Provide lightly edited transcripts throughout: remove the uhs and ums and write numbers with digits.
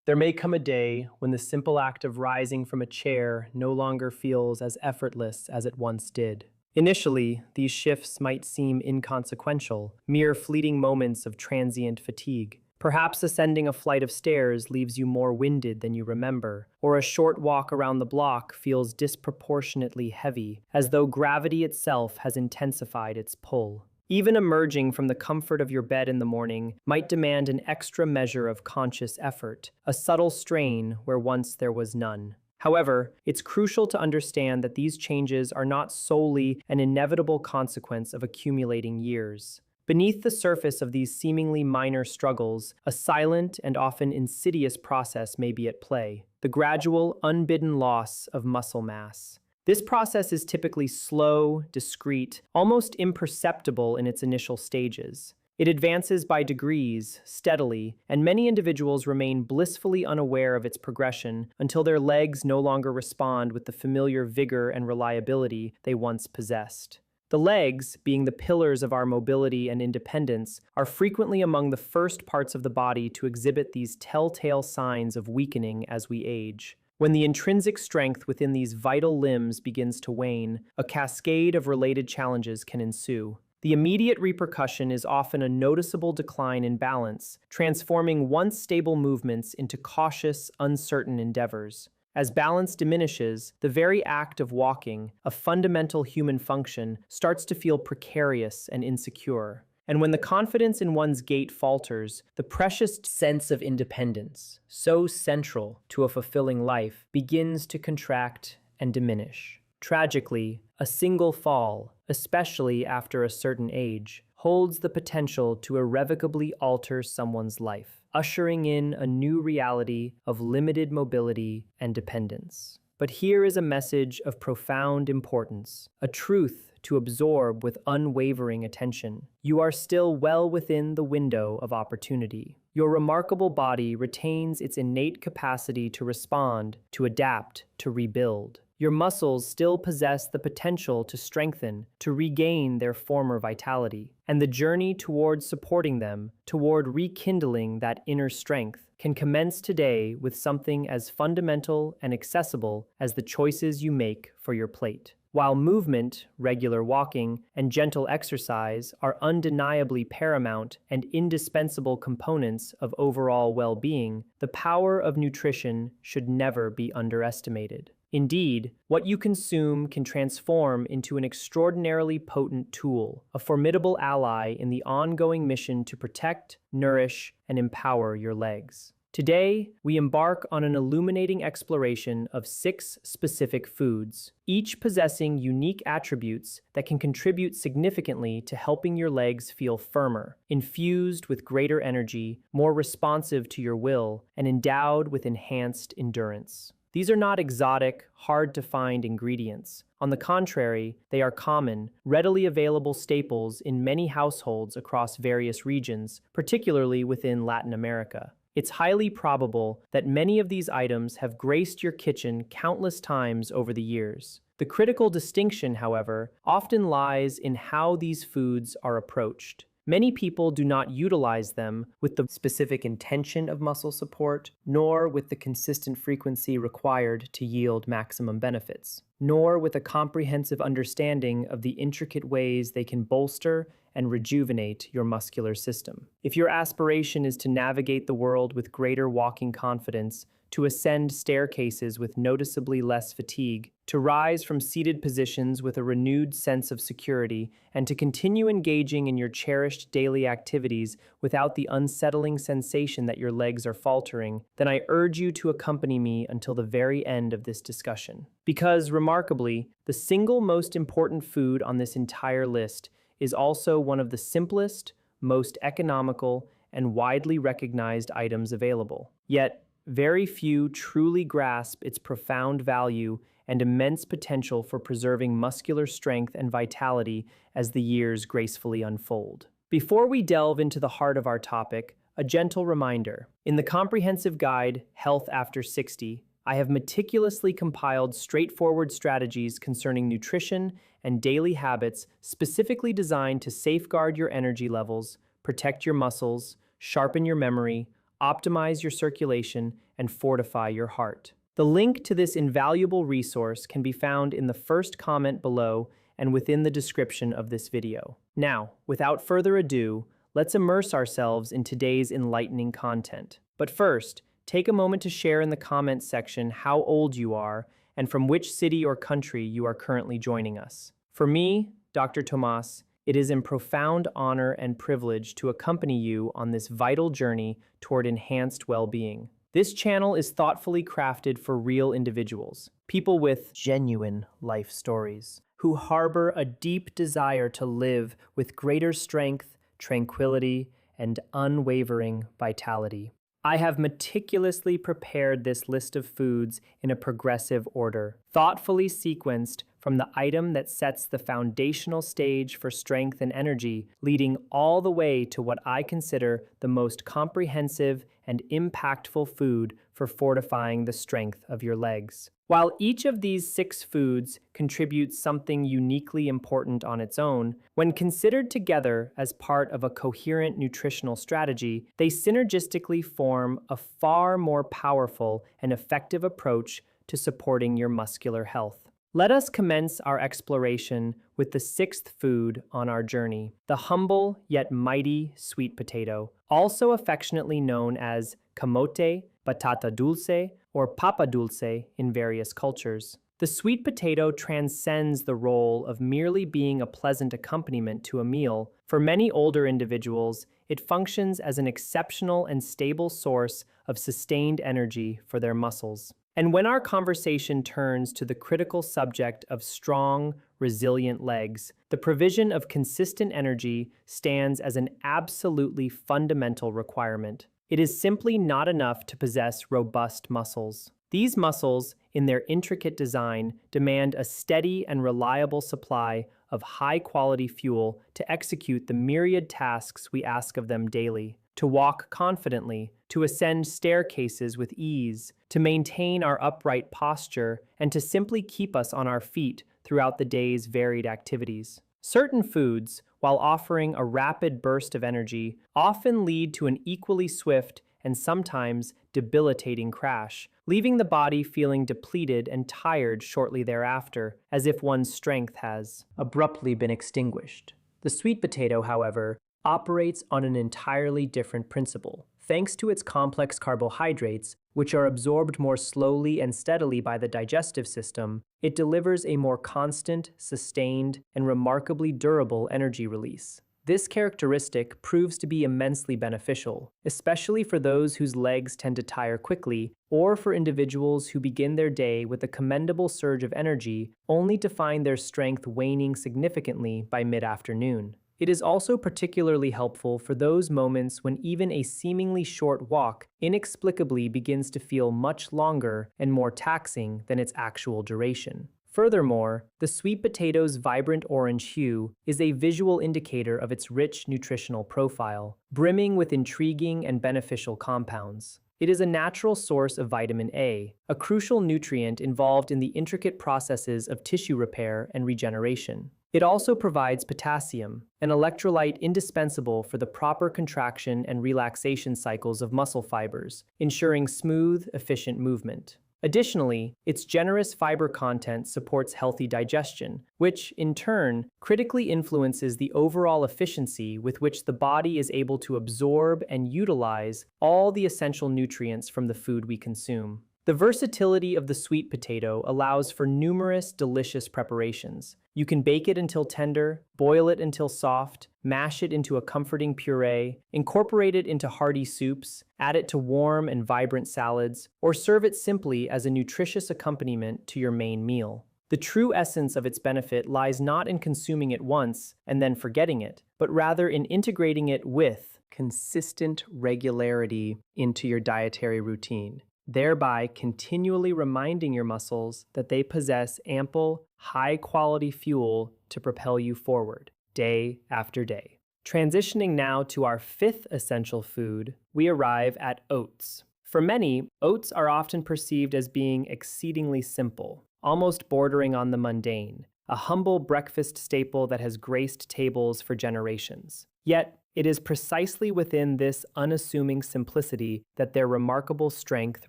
There may come a day when the simple act of rising from a chair no longer feels as effortless as it once did. Initially, these shifts might seem inconsequential, mere fleeting moments of transient fatigue. Perhaps ascending a flight of stairs leaves you more winded than you remember, or a short walk around the block feels disproportionately heavy, as though gravity itself has intensified its pull. Even emerging from the comfort of your bed in the morning might demand an extra measure of conscious effort, a subtle strain where once there was none. However, it's crucial to understand that these changes are not solely an inevitable consequence of accumulating years. Beneath the surface of these seemingly minor struggles, a silent and often insidious process may be at play: the gradual, unbidden loss of muscle mass. This process is typically slow, discreet, almost imperceptible in its initial stages. It advances by degrees, steadily, and many individuals remain blissfully unaware of its progression until their legs no longer respond with the familiar vigor and reliability they once possessed. The legs, being the pillars of our mobility and independence, are frequently among the first parts of the body to exhibit these telltale signs of weakening as we age. When the intrinsic strength within these vital limbs begins to wane, a cascade of related challenges can ensue. The immediate repercussion is often a noticeable decline in balance, transforming once stable movements into cautious, uncertain endeavors. As balance diminishes, the very act of walking, a fundamental human function, starts to feel precarious and insecure. And when the confidence in one's gait falters, the precious sense of independence, so central to a fulfilling life, begins to contract and diminish. Tragically, a single fall, especially after a certain age, holds the potential to irrevocably alter someone's life, ushering in a new reality of limited mobility and dependence. But here is a message of profound importance, a truth to absorb with unwavering attention. You are still well within the window of opportunity. Your remarkable body retains its innate capacity to respond, to adapt, to rebuild. Your muscles still possess the potential to strengthen, to regain their former vitality. And the journey toward supporting them, toward rekindling that inner strength, can commence today with something as fundamental and accessible as the choices you make for your plate. While movement, regular walking, and gentle exercise are undeniably paramount and indispensable components of overall well-being, the power of nutrition should never be underestimated. Indeed, what you consume can transform into an extraordinarily potent tool, a formidable ally in the ongoing mission to protect, nourish, and empower your legs. Today, we embark on an illuminating exploration of 6 specific foods, each possessing unique attributes that can contribute significantly to helping your legs feel firmer, infused with greater energy, more responsive to your will, and endowed with enhanced endurance. These are not exotic, hard-to-find ingredients. On the contrary, they are common, readily available staples in many households across various regions, particularly within Latin America. It's highly probable that many of these items have graced your kitchen countless times over the years. The critical distinction, however, often lies in how these foods are approached. Many people do not utilize them with the specific intention of muscle support, nor with the consistent frequency required to yield maximum benefits, nor with a comprehensive understanding of the intricate ways they can bolster and rejuvenate your muscular system. If your aspiration is to navigate the world with greater walking confidence, to ascend staircases with noticeably less fatigue, to rise from seated positions with a renewed sense of security, and to continue engaging in your cherished daily activities without the unsettling sensation that your legs are faltering, then I urge you to accompany me until the very end of this discussion. Because, remarkably, the single most important food on this entire list is also one of the simplest, most economical, and widely recognized items available. Yet, very few truly grasp its profound value and immense potential for preserving muscular strength and vitality as the years gracefully unfold. Before we delve into the heart of our topic, a gentle reminder. In the comprehensive guide, Health After 60, I have meticulously compiled straightforward strategies concerning nutrition and daily habits specifically designed to safeguard your energy levels, protect your muscles, sharpen your memory, optimize your circulation, and fortify your heart. The link to this invaluable resource can be found in the first comment below and within the description of this video. Now, without further ado, let's immerse ourselves in today's enlightening content. But first, take a moment to share in the comments section how old you are and from which city or country you are currently joining us. For me, Dr. Tomás, it is a profound honor and privilege to accompany you on this vital journey toward enhanced well-being. This channel is thoughtfully crafted for real individuals, people with genuine life stories, who harbor a deep desire to live with greater strength, tranquility, and unwavering vitality. I have meticulously prepared this list of foods in a progressive order, thoughtfully sequenced from the item that sets the foundational stage for strength and energy, leading all the way to what I consider the most comprehensive and impactful food for fortifying the strength of your legs. While each of these 6 foods contributes something uniquely important on its own, when considered together as part of a coherent nutritional strategy, they synergistically form a far more powerful and effective approach to supporting your muscular health. Let us commence our exploration with the 6th food on our journey, the humble yet mighty sweet potato, also affectionately known as camote, batata dulce, or papa dulce in various cultures. The sweet potato transcends the role of merely being a pleasant accompaniment to a meal. For many older individuals, it functions as an exceptional and stable source of sustained energy for their muscles. And when our conversation turns to the critical subject of strong, resilient legs, the provision of consistent energy stands as an absolutely fundamental requirement. It is simply not enough to possess robust muscles. These muscles, in their intricate design, demand a steady and reliable supply of high-quality fuel to execute the myriad tasks we ask of them daily. To walk confidently, to ascend staircases with ease, to maintain our upright posture, and to simply keep us on our feet throughout the day's varied activities. Certain foods, while offering a rapid burst of energy, often lead to an equally swift and sometimes debilitating crash, leaving the body feeling depleted and tired shortly thereafter, as if one's strength has abruptly been extinguished. The sweet potato, however, operates on an entirely different principle. Thanks to its complex carbohydrates, which are absorbed more slowly and steadily by the digestive system, it delivers a more constant, sustained, and remarkably durable energy release. This characteristic proves to be immensely beneficial, especially for those whose legs tend to tire quickly, or for individuals who begin their day with a commendable surge of energy, only to find their strength waning significantly by mid-afternoon. It is also particularly helpful for those moments when even a seemingly short walk inexplicably begins to feel much longer and more taxing than its actual duration. Furthermore, the sweet potato's vibrant orange hue is a visual indicator of its rich nutritional profile, brimming with intriguing and beneficial compounds. It is a natural source of vitamin A, a crucial nutrient involved in the intricate processes of tissue repair and regeneration. It also provides potassium, an electrolyte indispensable for the proper contraction and relaxation cycles of muscle fibers, ensuring smooth, efficient movement. Additionally, its generous fiber content supports healthy digestion, which, in turn, critically influences the overall efficiency with which the body is able to absorb and utilize all the essential nutrients from the food we consume. The versatility of the sweet potato allows for numerous delicious preparations. You can bake it until tender, boil it until soft, mash it into a comforting puree, incorporate it into hearty soups, add it to warm and vibrant salads, or serve it simply as a nutritious accompaniment to your main meal. The true essence of its benefit lies not in consuming it once and then forgetting it, but rather in integrating it with consistent regularity into your dietary routine, thereby continually reminding your muscles that they possess ample, high-quality fuel to propel you forward, day after day. Transitioning now to our 5th essential food, we arrive at oats. For many, oats are often perceived as being exceedingly simple, almost bordering on the mundane, a humble breakfast staple that has graced tables for generations. Yet, It is precisely within this unassuming simplicity that their remarkable strength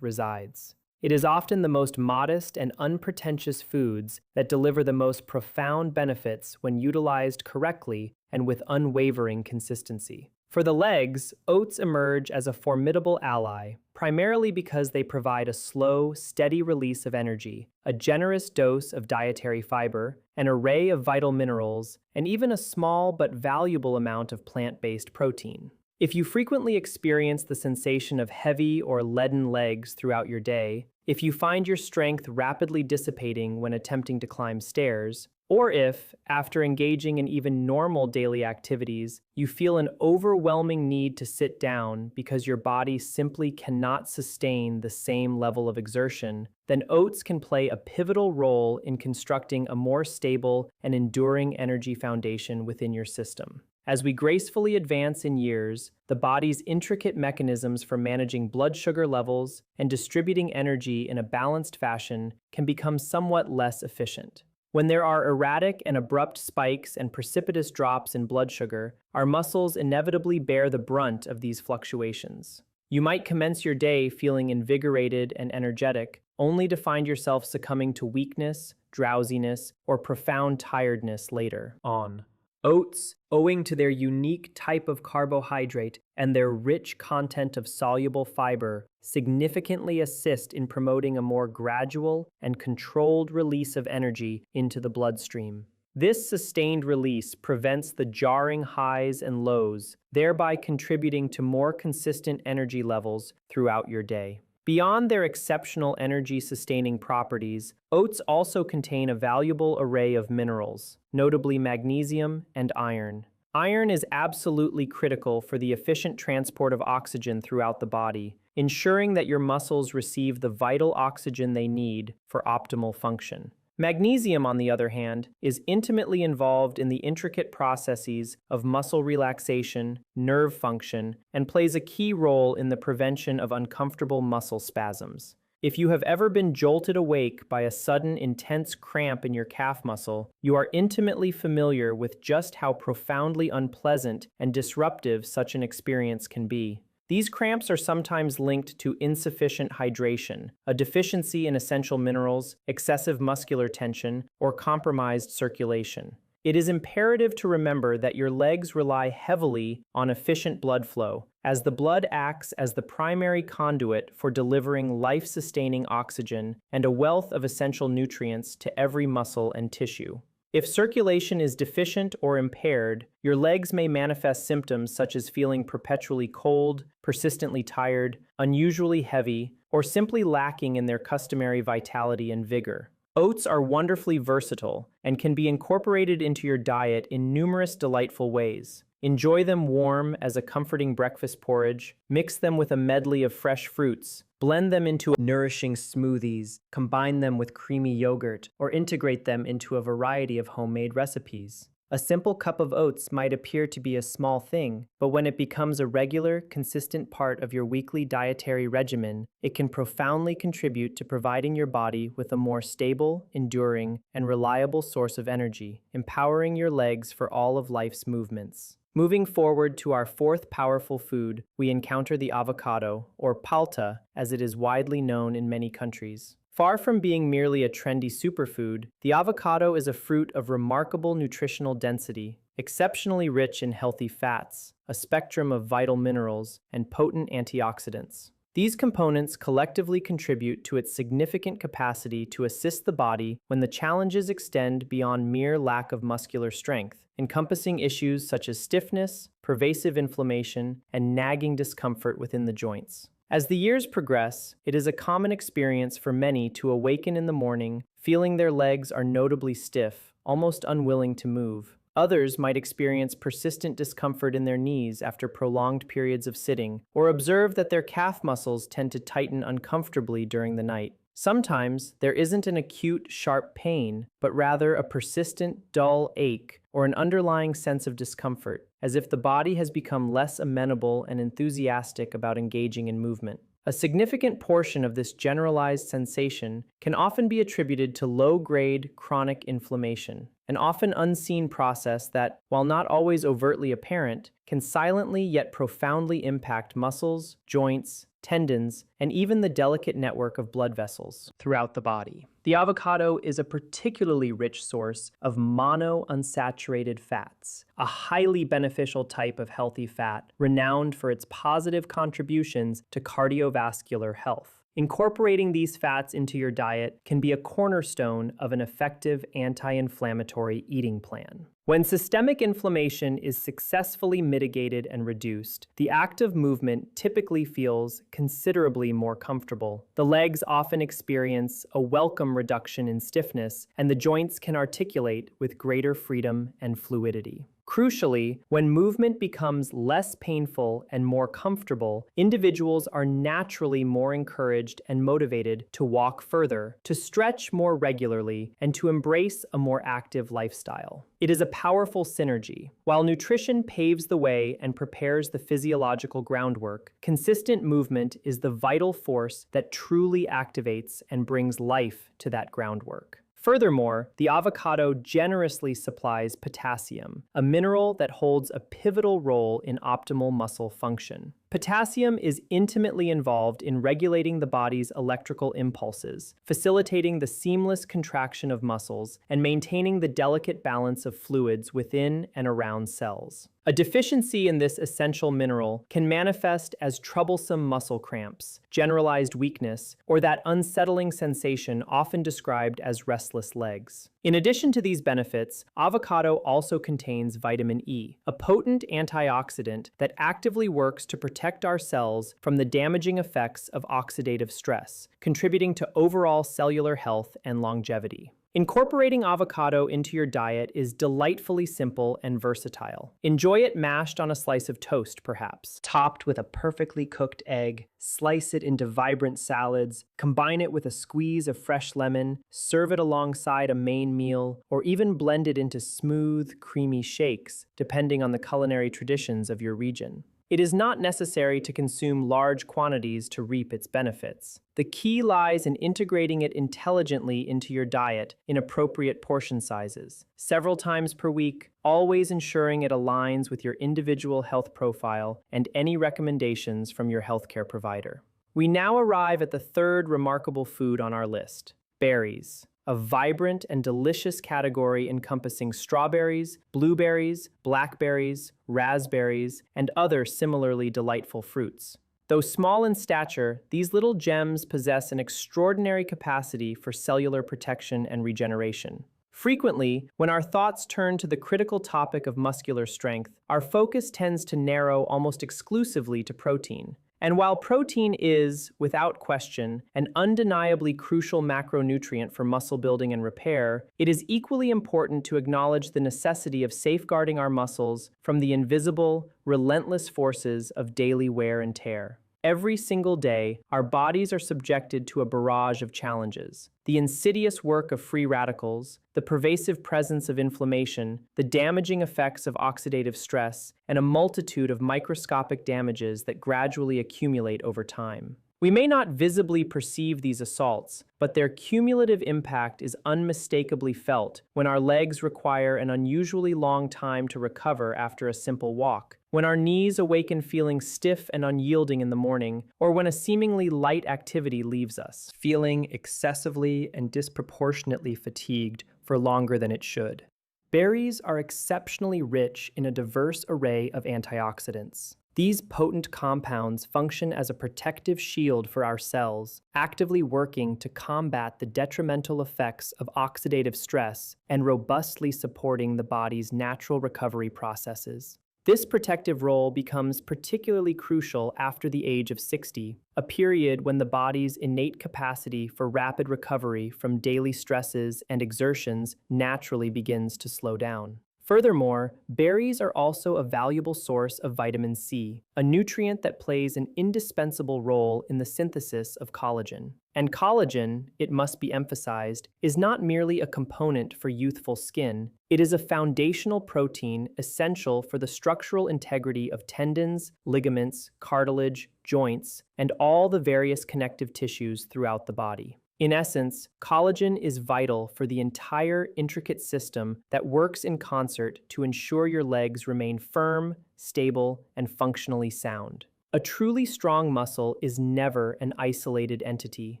resides. It is often the most modest and unpretentious foods that deliver the most profound benefits when utilized correctly and with unwavering consistency. For the legs, oats emerge as a formidable ally, primarily because they provide a slow, steady release of energy, a generous dose of dietary fiber, an array of vital minerals, and even a small but valuable amount of plant-based protein. If you frequently experience the sensation of heavy or leaden legs throughout your day, if you find your strength rapidly dissipating when attempting to climb stairs, or if, after engaging in even normal daily activities, you feel an overwhelming need to sit down because your body simply cannot sustain the same level of exertion, then oats can play a pivotal role in constructing a more stable and enduring energy foundation within your system. As we gracefully advance in years, the body's intricate mechanisms for managing blood sugar levels and distributing energy in a balanced fashion can become somewhat less efficient. When there are erratic and abrupt spikes and precipitous drops in blood sugar, our muscles inevitably bear the brunt of these fluctuations. You might commence your day feeling invigorated and energetic, only to find yourself succumbing to weakness, drowsiness, or profound tiredness later on. Oats, owing to their unique type of carbohydrate and their rich content of soluble fiber, significantly assist in promoting a more gradual and controlled release of energy into the bloodstream. This sustained release prevents the jarring highs and lows, thereby contributing to more consistent energy levels throughout your day. Beyond their exceptional energy-sustaining properties, oats also contain a valuable array of minerals, notably magnesium and iron. Iron is absolutely critical for the efficient transport of oxygen throughout the body, ensuring that your muscles receive the vital oxygen they need for optimal function. Magnesium, on the other hand, is intimately involved in the intricate processes of muscle relaxation, nerve function, and plays a key role in the prevention of uncomfortable muscle spasms. If you have ever been jolted awake by a sudden intense cramp in your calf muscle, you are intimately familiar with just how profoundly unpleasant and disruptive such an experience can be. These cramps are sometimes linked to insufficient hydration, a deficiency in essential minerals, excessive muscular tension, or compromised circulation. It is imperative to remember that your legs rely heavily on efficient blood flow, as the blood acts as the primary conduit for delivering life-sustaining oxygen and a wealth of essential nutrients to every muscle and tissue. If circulation is deficient or impaired, your legs may manifest symptoms such as feeling perpetually cold, persistently tired, unusually heavy, or simply lacking in their customary vitality and vigor. Oats are wonderfully versatile and can be incorporated into your diet in numerous delightful ways. Enjoy them warm as a comforting breakfast porridge, mix them with a medley of fresh fruits, blend them into nourishing smoothies, combine them with creamy yogurt, or integrate them into a variety of homemade recipes. A simple cup of oats might appear to be a small thing, but when it becomes a regular, consistent part of your weekly dietary regimen, it can profoundly contribute to providing your body with a more stable, enduring, and reliable source of energy, empowering your legs for all of life's movements. Moving forward to our fourth powerful food, we encounter the avocado, or palta, as it is widely known in many countries. Far from being merely a trendy superfood, the avocado is a fruit of remarkable nutritional density, exceptionally rich in healthy fats, a spectrum of vital minerals, and potent antioxidants. These components collectively contribute to its significant capacity to assist the body when the challenges extend beyond mere lack of muscular strength, encompassing issues such as stiffness, pervasive inflammation, and nagging discomfort within the joints. As the years progress, it is a common experience for many to awaken in the morning, feeling their legs are notably stiff, almost unwilling to move. Others might experience persistent discomfort in their knees after prolonged periods of sitting, or observe that their calf muscles tend to tighten uncomfortably during the night. Sometimes, there isn't an acute, sharp pain, but rather a persistent, dull ache or an underlying sense of discomfort, as if the body has become less amenable and enthusiastic about engaging in movement. A significant portion of this generalized sensation can often be attributed to low-grade chronic inflammation, an often unseen process that, while not always overtly apparent, can silently yet profoundly impact muscles, joints, tendons, and even the delicate network of blood vessels throughout the body. The avocado is a particularly rich source of monounsaturated fats, a highly beneficial type of healthy fat renowned for its positive contributions to cardiovascular health. Incorporating these fats into your diet can be a cornerstone of an effective anti-inflammatory eating plan. When systemic inflammation is successfully mitigated and reduced, the act of movement typically feels considerably more comfortable. The legs often experience a welcome reduction in stiffness, and the joints can articulate with greater freedom and fluidity. Crucially, when movement becomes less painful and more comfortable, individuals are naturally more encouraged and motivated to walk further, to stretch more regularly, and to embrace a more active lifestyle. It is a powerful synergy. While nutrition paves the way and prepares the physiological groundwork, consistent movement is the vital force that truly activates and brings life to that groundwork. Furthermore, the avocado generously supplies potassium, a mineral that holds a pivotal role in optimal muscle function. Potassium is intimately involved in regulating the body's electrical impulses, facilitating the seamless contraction of muscles, and maintaining the delicate balance of fluids within and around cells. A deficiency in this essential mineral can manifest as troublesome muscle cramps, generalized weakness, or that unsettling sensation often described as restless legs. In addition to these benefits, avocado also contains vitamin E, a potent antioxidant that actively works to protect our cells from the damaging effects of oxidative stress, contributing to overall cellular health and longevity. Incorporating avocado into your diet is delightfully simple and versatile. Enjoy it mashed on a slice of toast, perhaps, topped with a perfectly cooked egg, slice it into vibrant salads, combine it with a squeeze of fresh lemon, serve it alongside a main meal, or even blend it into smooth, creamy shakes, depending on the culinary traditions of your region. It is not necessary to consume large quantities to reap its benefits. The key lies in integrating it intelligently into your diet in appropriate portion sizes, several times per week, always ensuring it aligns with your individual health profile and any recommendations from your healthcare provider. We now arrive at the third remarkable food on our list: berries. A vibrant and delicious category encompassing strawberries, blueberries, blackberries, raspberries, and other similarly delightful fruits. Though small in stature, these little gems possess an extraordinary capacity for cellular protection and regeneration. Frequently, when our thoughts turn to the critical topic of muscular strength, our focus tends to narrow almost exclusively to protein. And while protein is, without question, an undeniably crucial macronutrient for muscle building and repair, it is equally important to acknowledge the necessity of safeguarding our muscles from the invisible, relentless forces of daily wear and tear. Every single day, our bodies are subjected to a barrage of challenges. The insidious work of free radicals, the pervasive presence of inflammation, the damaging effects of oxidative stress, and a multitude of microscopic damages that gradually accumulate over time. We may not visibly perceive these assaults, but their cumulative impact is unmistakably felt when our legs require an unusually long time to recover after a simple walk, when our knees awaken feeling stiff and unyielding in the morning, or when a seemingly light activity leaves us, feeling excessively and disproportionately fatigued for longer than it should. Berries are exceptionally rich in a diverse array of antioxidants. These potent compounds function as a protective shield for our cells, actively working to combat the detrimental effects of oxidative stress and robustly supporting the body's natural recovery processes. This protective role becomes particularly crucial after the age of 60, a period when the body's innate capacity for rapid recovery from daily stresses and exertions naturally begins to slow down. Furthermore, berries are also a valuable source of vitamin C, a nutrient that plays an indispensable role in the synthesis of collagen. And collagen, it must be emphasized, is not merely a component for youthful skin. It is a foundational protein essential for the structural integrity of tendons, ligaments, cartilage, joints, and all the various connective tissues throughout the body. In essence, collagen is vital for the entire intricate system that works in concert to ensure your legs remain firm, stable, and functionally sound. A truly strong muscle is never an isolated entity.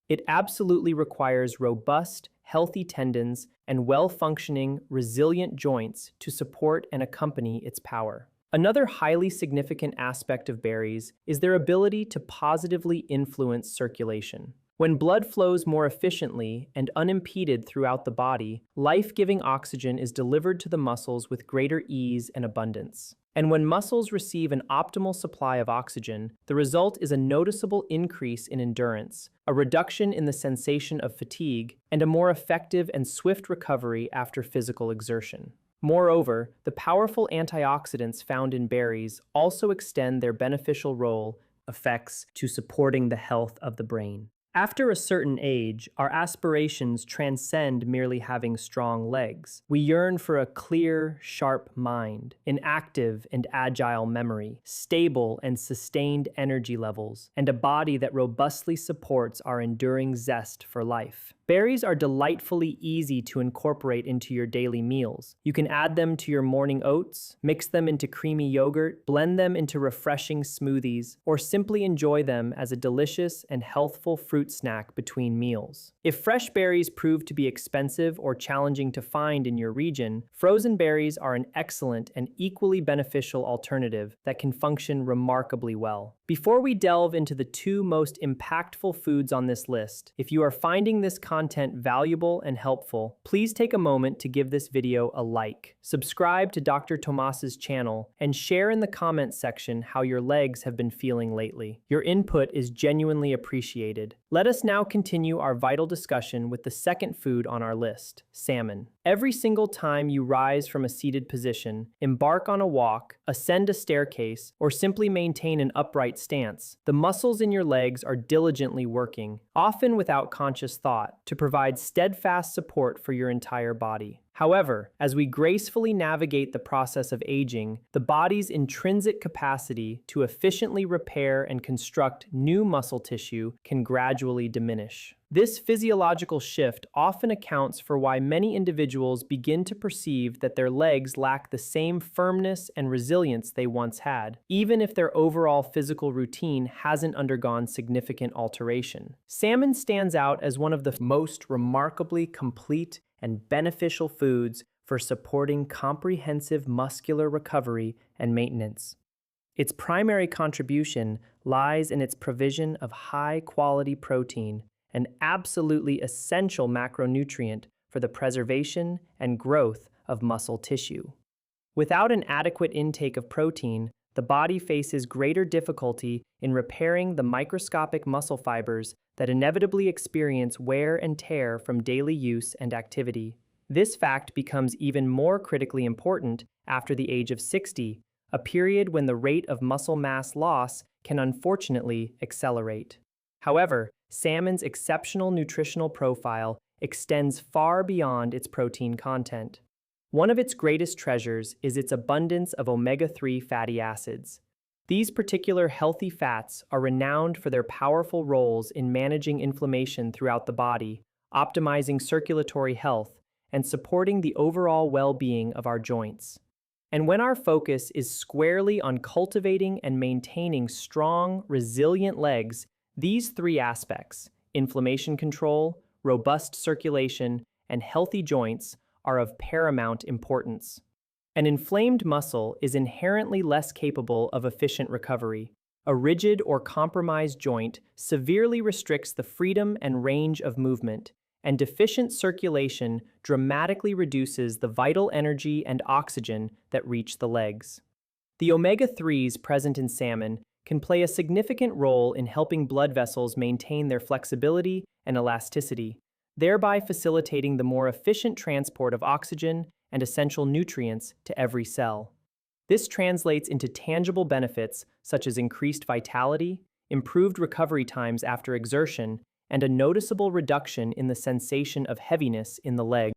It absolutely requires robust, healthy tendons and well-functioning, resilient joints to support and accompany its power. Another highly significant aspect of berries is their ability to positively influence circulation. When blood flows more efficiently and unimpeded throughout the body, life-giving oxygen is delivered to the muscles with greater ease and abundance. And when muscles receive an optimal supply of oxygen, the result is a noticeable increase in endurance, a reduction in the sensation of fatigue, and a more effective and swift recovery after physical exertion. Moreover, the powerful antioxidants found in berries also extend their beneficial effects to supporting the health of the brain. After a certain age, our aspirations transcend merely having strong legs. We yearn for a clear, sharp mind, an active and agile memory, stable and sustained energy levels, and a body that robustly supports our enduring zest for life. Berries are delightfully easy to incorporate into your daily meals. You can add them to your morning oats, mix them into creamy yogurt, blend them into refreshing smoothies, or simply enjoy them as a delicious and healthful fruit snack between meals. If fresh berries prove to be expensive or challenging to find in your region, frozen berries are an excellent and equally beneficial alternative that can function remarkably well. Before we delve into the two most impactful foods on this list, if you are finding this content valuable and helpful, please take a moment to give this video a like, subscribe to Dr. Tomás's channel, and share in the comments section how your legs have been feeling lately. Your input is genuinely appreciated. Let us now continue our vital discussion with the second food on our list, salmon. Every single time you rise from a seated position, embark on a walk, ascend a staircase, or simply maintain an upright stance, the muscles in your legs are diligently working, often without conscious thought, to provide steadfast support for your entire body. However, as we gracefully navigate the process of aging, the body's intrinsic capacity to efficiently repair and construct new muscle tissue can gradually diminish. This physiological shift often accounts for why many individuals begin to perceive that their legs lack the same firmness and resilience they once had, even if their overall physical routine hasn't undergone significant alteration. Salmon stands out as one of the most remarkably complete and beneficial foods for supporting comprehensive muscular recovery and maintenance. Its primary contribution lies in its provision of high-quality protein, an absolutely essential macronutrient for the preservation and growth of muscle tissue. Without an adequate intake of protein, the body faces greater difficulty in repairing the microscopic muscle fibers that inevitably experience wear and tear from daily use and activity. This fact becomes even more critically important after the age of 60, a period when the rate of muscle mass loss can unfortunately accelerate. However, salmon's exceptional nutritional profile extends far beyond its protein content. One of its greatest treasures is its abundance of omega-3 fatty acids. These particular healthy fats are renowned for their powerful roles in managing inflammation throughout the body, optimizing circulatory health, and supporting the overall well-being of our joints. And when our focus is squarely on cultivating and maintaining strong, resilient legs, these three aspects, inflammation control, robust circulation, and healthy joints, are of paramount importance. An inflamed muscle is inherently less capable of efficient recovery. A rigid or compromised joint severely restricts the freedom and range of movement, and deficient circulation dramatically reduces the vital energy and oxygen that reach the legs. The omega-3s present in salmon can play a significant role in helping blood vessels maintain their flexibility and elasticity, thereby facilitating the more efficient transport of oxygen and essential nutrients to every cell. This translates into tangible benefits such as increased vitality, improved recovery times after exertion, and a noticeable reduction in the sensation of heaviness in the leg.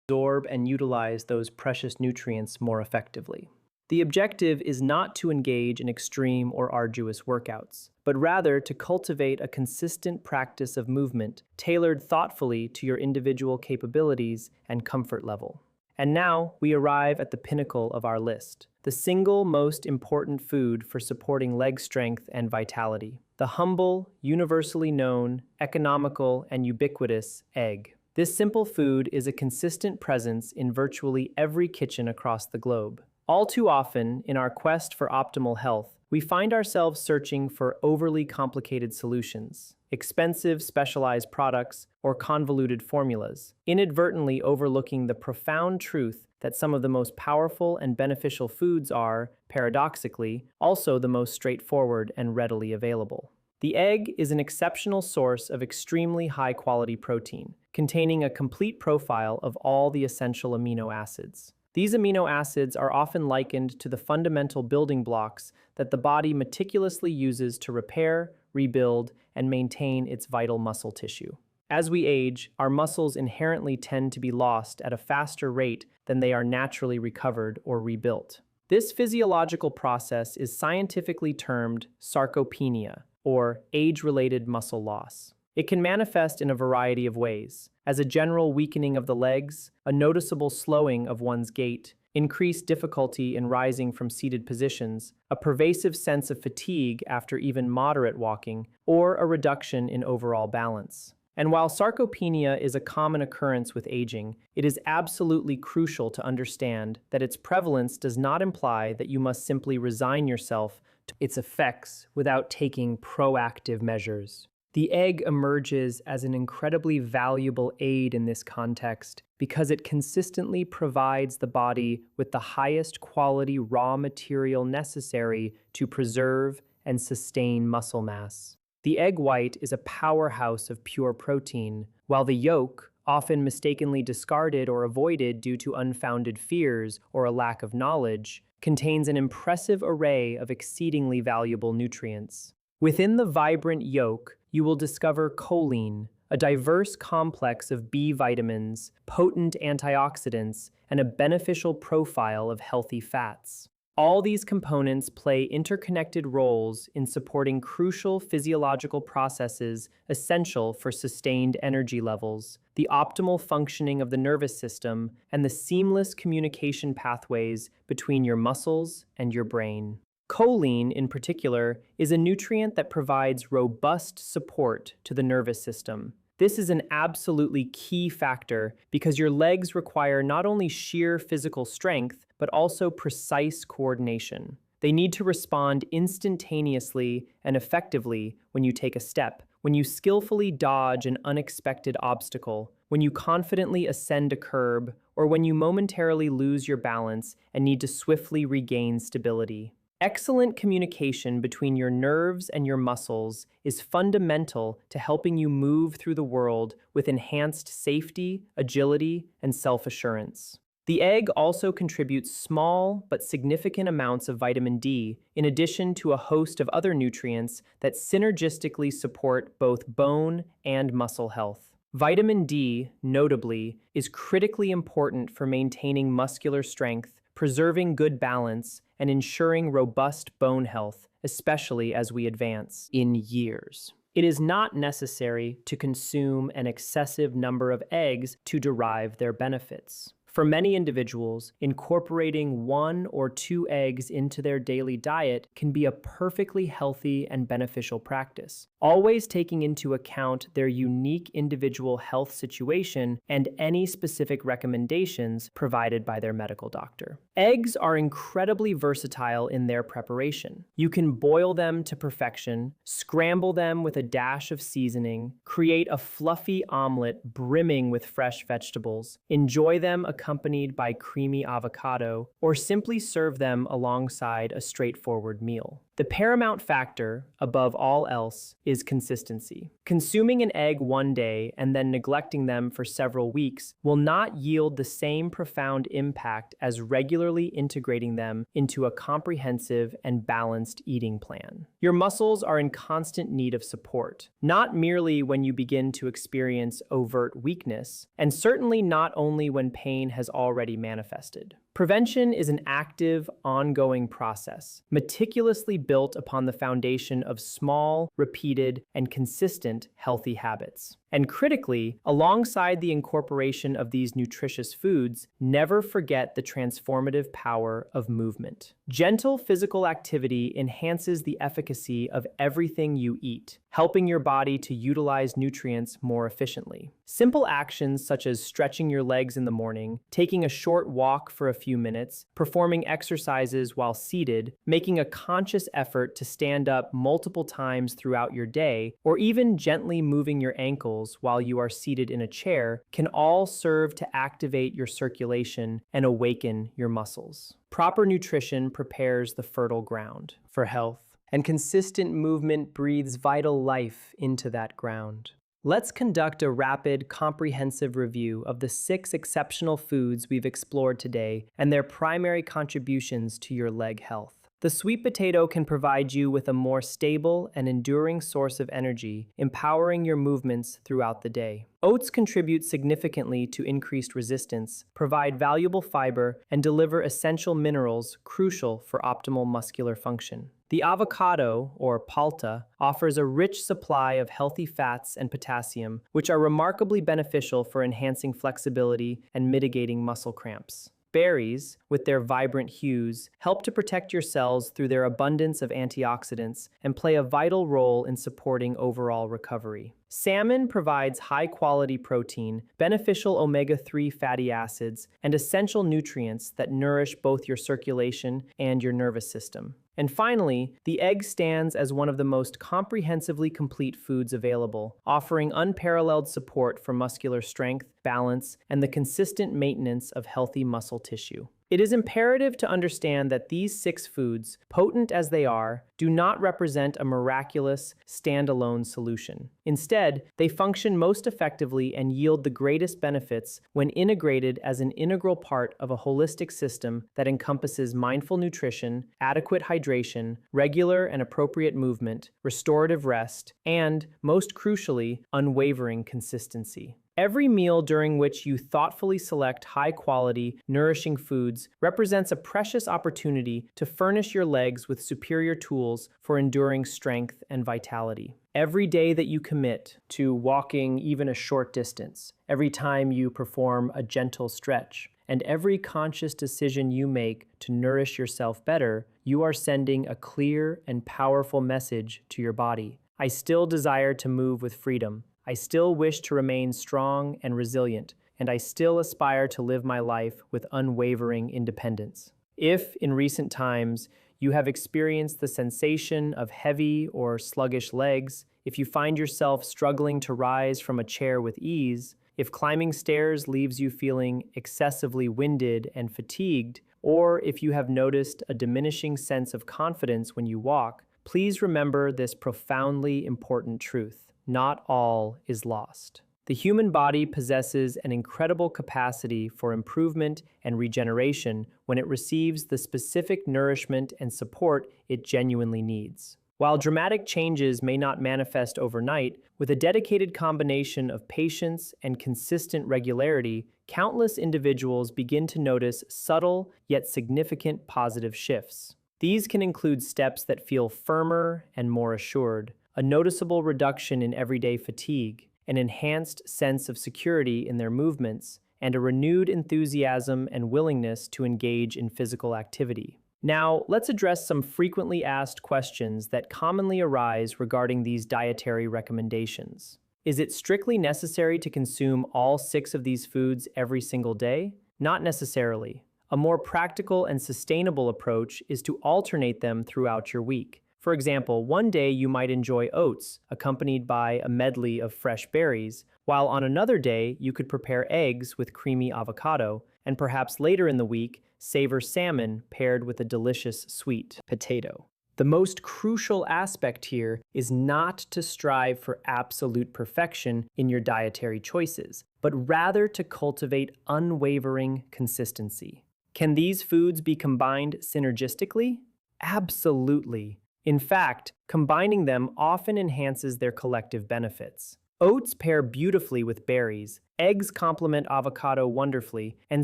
Absorb and utilize those precious nutrients more effectively. The objective is not to engage in extreme or arduous workouts, but rather to cultivate a consistent practice of movement tailored thoughtfully to your individual capabilities and comfort level. And now we arrive at the pinnacle of our list, the single most important food for supporting leg strength and vitality: the humble, universally known, economical, and ubiquitous egg. This simple food is a consistent presence in virtually every kitchen across the globe. All too often, in our quest for optimal health, we find ourselves searching for overly complicated solutions, expensive specialized products, or convoluted formulas, inadvertently overlooking the profound truth that some of the most powerful and beneficial foods are, paradoxically, also the most straightforward and readily available. The egg is an exceptional source of extremely high-quality protein, containing a complete profile of all the essential amino acids. These amino acids are often likened to the fundamental building blocks that the body meticulously uses to repair, rebuild, and maintain its vital muscle tissue. As we age, our muscles inherently tend to be lost at a faster rate than they are naturally recovered or rebuilt. This physiological process is scientifically termed sarcopenia, or age-related muscle loss. It can manifest in a variety of ways, as a general weakening of the legs, a noticeable slowing of one's gait, increased difficulty in rising from seated positions, a pervasive sense of fatigue after even moderate walking, or a reduction in overall balance. And while sarcopenia is a common occurrence with aging, it is absolutely crucial to understand that its prevalence does not imply that you must simply resign yourself to its effects without taking proactive measures. The egg emerges as an incredibly valuable aid in this context because it consistently provides the body with the highest quality raw material necessary to preserve and sustain muscle mass. The egg white is a powerhouse of pure protein, while the yolk, often mistakenly discarded or avoided due to unfounded fears or a lack of knowledge, contains an impressive array of exceedingly valuable nutrients. Within the vibrant yolk, you will discover choline, a diverse complex of B vitamins, potent antioxidants, and a beneficial profile of healthy fats. All these components play interconnected roles in supporting crucial physiological processes essential for sustained energy levels, the optimal functioning of the nervous system, and the seamless communication pathways between your muscles and your brain. Choline, in particular, is a nutrient that provides robust support to the nervous system. This is an absolutely key factor because your legs require not only sheer physical strength, but also precise coordination. They need to respond instantaneously and effectively when you take a step, when you skillfully dodge an unexpected obstacle, when you confidently ascend a curb, or when you momentarily lose your balance and need to swiftly regain stability. Excellent communication between your nerves and your muscles is fundamental to helping you move through the world with enhanced safety, agility, and self-assurance. The egg also contributes small but significant amounts of vitamin D, in addition to a host of other nutrients that synergistically support both bone and muscle health. Vitamin D, notably, is critically important for maintaining muscular strength, preserving good balance, and ensuring robust bone health, especially as we advance in years. It is not necessary to consume an excessive number of eggs to derive their benefits. For many individuals, incorporating 1 or 2 eggs into their daily diet can be a perfectly healthy and beneficial practice, always taking into account their unique individual health situation and any specific recommendations provided by their medical doctor. Eggs are incredibly versatile in their preparation. You can boil them to perfection, scramble them with a dash of seasoning, create a fluffy omelet brimming with fresh vegetables, enjoy them accompanied by creamy avocado, or simply serve them alongside a straightforward meal. The paramount factor, above all else, is consistency. Consuming an egg one day and then neglecting them for several weeks will not yield the same profound impact as regularly integrating them into a comprehensive and balanced eating plan. Your muscles are in constant need of support, not merely when you begin to experience overt weakness, and certainly not only when pain has already manifested. Prevention is an active, ongoing process, meticulously built upon the foundation of small, repeated, and consistent healthy habits. And critically, alongside the incorporation of these nutritious foods, never forget the transformative power of movement. Gentle physical activity enhances the efficacy of everything you eat, helping your body to utilize nutrients more efficiently. Simple actions such as stretching your legs in the morning, taking a short walk for a few minutes, performing exercises while seated, making a conscious effort to stand up multiple times throughout your day, or even gently moving your ankles while you are seated in a chair can all serve to activate your circulation and awaken your muscles. Proper nutrition prepares the fertile ground for health, and consistent movement breathes vital life into that ground. Let's conduct a rapid, comprehensive review of the 6 exceptional foods we've explored today and their primary contributions to your leg health. The sweet potato can provide you with a more stable and enduring source of energy, empowering your movements throughout the day. Oats contribute significantly to increased resistance, provide valuable fiber, and deliver essential minerals crucial for optimal muscular function. The avocado, or palta, offers a rich supply of healthy fats and potassium, which are remarkably beneficial for enhancing flexibility and mitigating muscle cramps. Berries, with their vibrant hues, help to protect your cells through their abundance of antioxidants and play a vital role in supporting overall recovery. Salmon provides high-quality protein, beneficial omega-3 fatty acids, and essential nutrients that nourish both your circulation and your nervous system. And finally, the egg stands as one of the most comprehensively complete foods available, offering unparalleled support for muscular strength, balance, and the consistent maintenance of healthy muscle tissue. It is imperative to understand that these 6 foods, potent as they are, do not represent a miraculous, standalone solution. Instead, they function most effectively and yield the greatest benefits when integrated as an integral part of a holistic system that encompasses mindful nutrition, adequate hydration, regular and appropriate movement, restorative rest, and, most crucially, unwavering consistency. Every meal during which you thoughtfully select high-quality, nourishing foods represents a precious opportunity to furnish your legs with superior tools for enduring strength and vitality. Every day that you commit to walking even a short distance, every time you perform a gentle stretch, and every conscious decision you make to nourish yourself better, you are sending a clear and powerful message to your body. I still desire to move with freedom. I still wish to remain strong and resilient, and I still aspire to live my life with unwavering independence. If, in recent times, you have experienced the sensation of heavy or sluggish legs, if you find yourself struggling to rise from a chair with ease, if climbing stairs leaves you feeling excessively winded and fatigued, or if you have noticed a diminishing sense of confidence when you walk, please remember this profoundly important truth. Not all is lost. The human body possesses an incredible capacity for improvement and regeneration when it receives the specific nourishment and support it genuinely needs. While dramatic changes may not manifest overnight, with a dedicated combination of patience and consistent regularity, countless individuals begin to notice subtle yet significant positive shifts. These can include steps that feel firmer and more assured, a noticeable reduction in everyday fatigue, an enhanced sense of security in their movements, and a renewed enthusiasm and willingness to engage in physical activity. Now, let's address some frequently asked questions that commonly arise regarding these dietary recommendations. Is it strictly necessary to consume all 6 of these foods every single day? Not necessarily. A more practical and sustainable approach is to alternate them throughout your week. For example, one day you might enjoy oats, accompanied by a medley of fresh berries, while on another day you could prepare eggs with creamy avocado, and perhaps later in the week, savor salmon paired with a delicious sweet potato. The most crucial aspect here is not to strive for absolute perfection in your dietary choices, but rather to cultivate unwavering consistency. Can these foods be combined synergistically? Absolutely. In fact, combining them often enhances their collective benefits. Oats pair beautifully with berries, eggs complement avocado wonderfully, and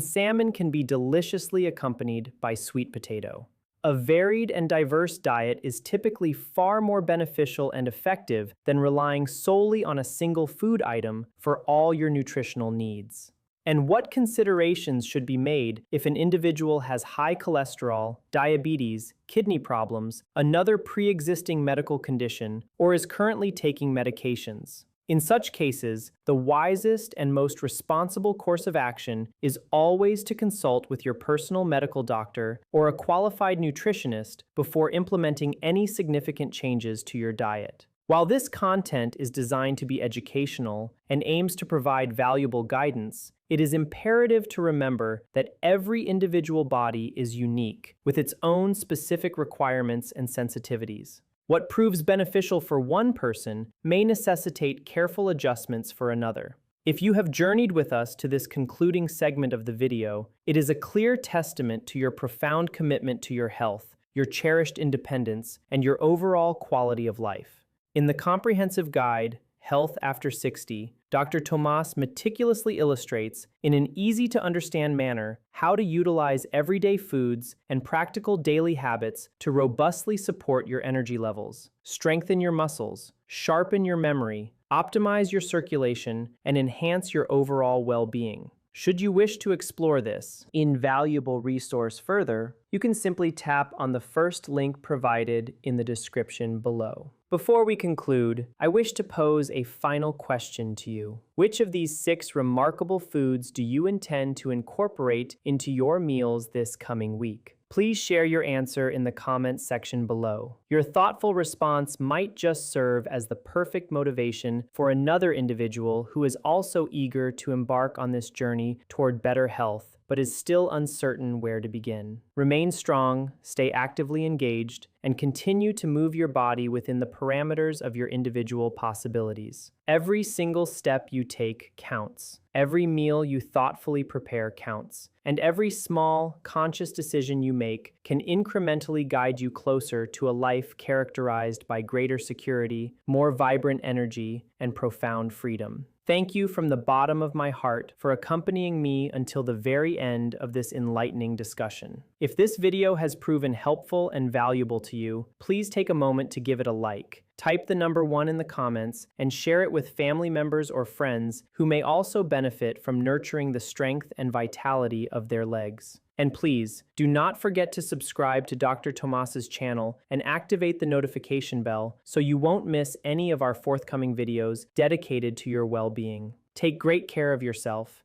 salmon can be deliciously accompanied by sweet potato. A varied and diverse diet is typically far more beneficial and effective than relying solely on a single food item for all your nutritional needs. And what considerations should be made if an individual has high cholesterol, diabetes, kidney problems, another pre-existing medical condition, or is currently taking medications? In such cases, the wisest and most responsible course of action is always to consult with your personal medical doctor or a qualified nutritionist before implementing any significant changes to your diet. While this content is designed to be educational and aims to provide valuable guidance, it is imperative to remember that every individual body is unique, with its own specific requirements and sensitivities. What proves beneficial for one person may necessitate careful adjustments for another. If you have journeyed with us to this concluding segment of the video, it is a clear testament to your profound commitment to your health, your cherished independence, and your overall quality of life. In the comprehensive guide, Health After 60, Dr. Tomás meticulously illustrates, in an easy-to-understand manner, how to utilize everyday foods and practical daily habits to robustly support your energy levels, strengthen your muscles, sharpen your memory, optimize your circulation, and enhance your overall well-being. Should you wish to explore this invaluable resource further, you can simply tap on the first link provided in the description below. Before we conclude, I wish to pose a final question to you. Which of these 6 remarkable foods do you intend to incorporate into your meals this coming week? Please share your answer in the comments section below. Your thoughtful response might just serve as the perfect motivation for another individual who is also eager to embark on this journey toward better health, but is still uncertain where to begin. Remain strong, stay actively engaged, and continue to move your body within the parameters of your individual possibilities. Every single step you take counts. Every meal you thoughtfully prepare counts. And every small, conscious decision you make can incrementally guide you closer to a life characterized by greater security, more vibrant energy, and profound freedom. Thank you from the bottom of my heart for accompanying me until the very end of this enlightening discussion. If this video has proven helpful and valuable to you, please take a moment to give it a like. Type the number 1 in the comments and share it with family members or friends who may also benefit from nurturing the strength and vitality of their legs. And please, do not forget to subscribe to Dr. Tomás's channel and activate the notification bell so you won't miss any of our forthcoming videos dedicated to your well-being. Take great care of yourself,